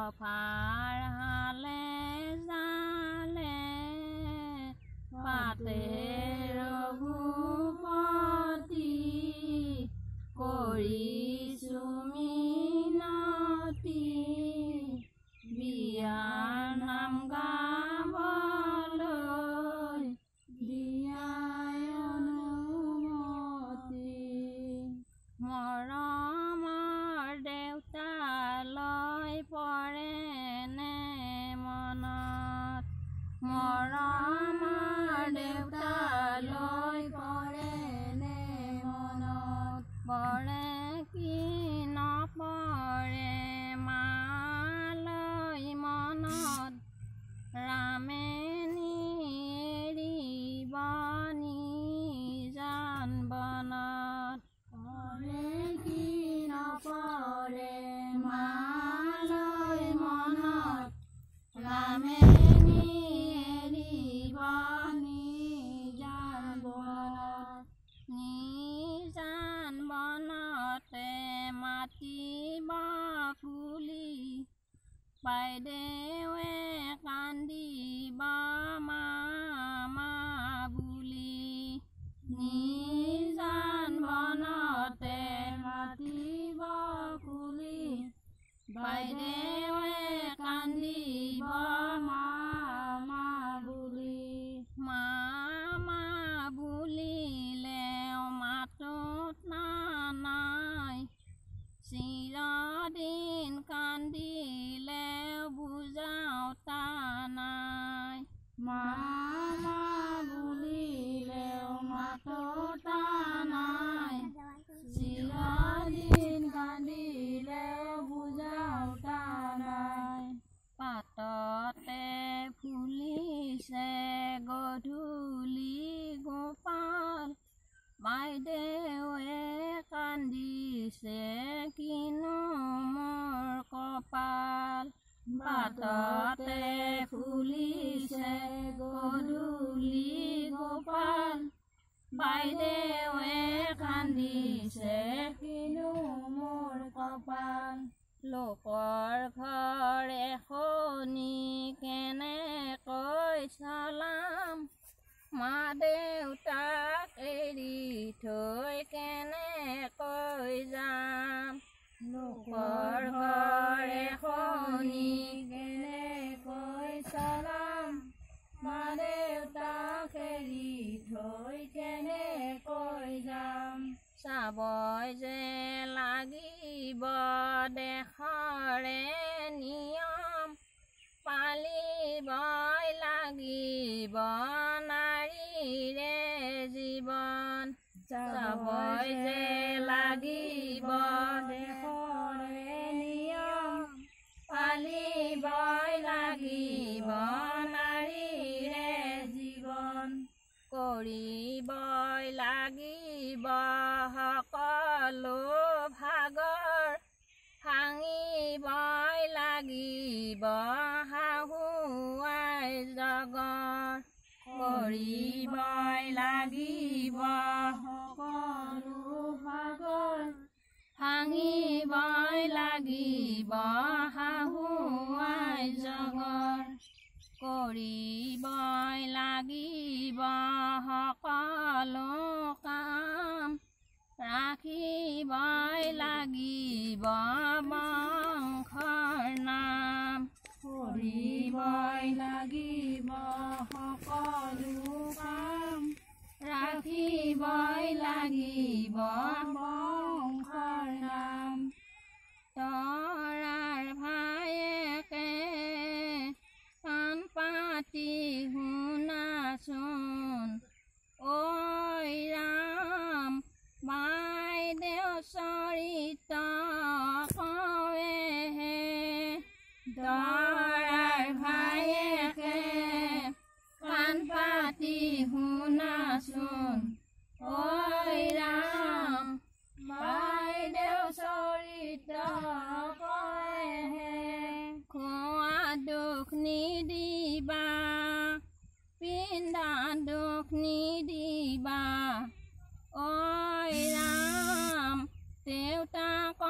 ফাৰ হালে জালে পাতে ৰঘুপতি কৰিছো মিনতি বিয়াৰ নাম গাবলৈ দিয়াই অনুমতি মৰমৰ দেউতালৈ পৰেনে মনত মৰমৰ দেউতালৈ পৰেনে মনত পৰে কি নপৰে মালৈ মনত ৰামে নিৰিব নিজান বনত পৰে কি নপৰে মালৈ মনত ৰামে নিৰিব নিজান বনত নিজান বনতে মাতিব কুলি বাইদেৱে কান্দিব মামা বুলি নিজান বনতে মাতিব কুলি বাইদেৱে কান্দিব মামা বুলি মামা বুলিলে মাতত নাই চিৰদিন কান্দিলে বুজাওতা নাই মামা বুলিলেও মাততা নাই চিৰদিন কান্দিলেও বুজাওতা নাই পাততে ফুলিছে গধূলি গোপাল বাইদেৱে কান্দিছে কিনো মোৰ কপাল পাততে ফুলিছে গধূলি গোপাল বাইদেৱে কান্দিছে কিনো মোৰ কপাল লোকৰ ঘৰ এখনি কেনেকৈ চলাম মা দেউতাক এৰি থৈ কেনেকৈ যাম লোকৰ ঘৰ এখনি কেনেকৈ চলাম মা দেউতাক এৰি থৈ কেনেকৈ যাম চাবই যে লাগিব দেশৰে নিয়ম পালিবই লাগিব নাৰীৰে জীৱন চাবই যে লাগিব দেশৰে নিয়ম পালিবই লাগিব নাৰীৰে জীৱন কৰিবই লাগিব সকলো ভাগৰ ভাঙিবই লাগিব শাহুৱাই জগৰ কৰিবই লাগিব সকলো ভাগৰ ভাঙিবই লাগিব শাহুৱাই জগৰ কৰিবই লাগিব সকলো কাম ৰাখিবই লাগিব বংশৰ নাম কৰিবই লাগিব সকলো কাম ৰাখিবই লাগিব বংশৰ নাম তৰাৰ ভায়েকে কাণ পাতি শুনাচোন ঐ ৰাম বাইদেউ চৰিত কৱেহে তৰাৰ ভায়েকে কাণ পাতি শুনাচোন ঐ ৰাম বাইদেউ চৰিত কৱেহে খোৱা দুখ নিদিবা পিন্ধা দুখ নিদিবা ঐ ৰাম দেউতাক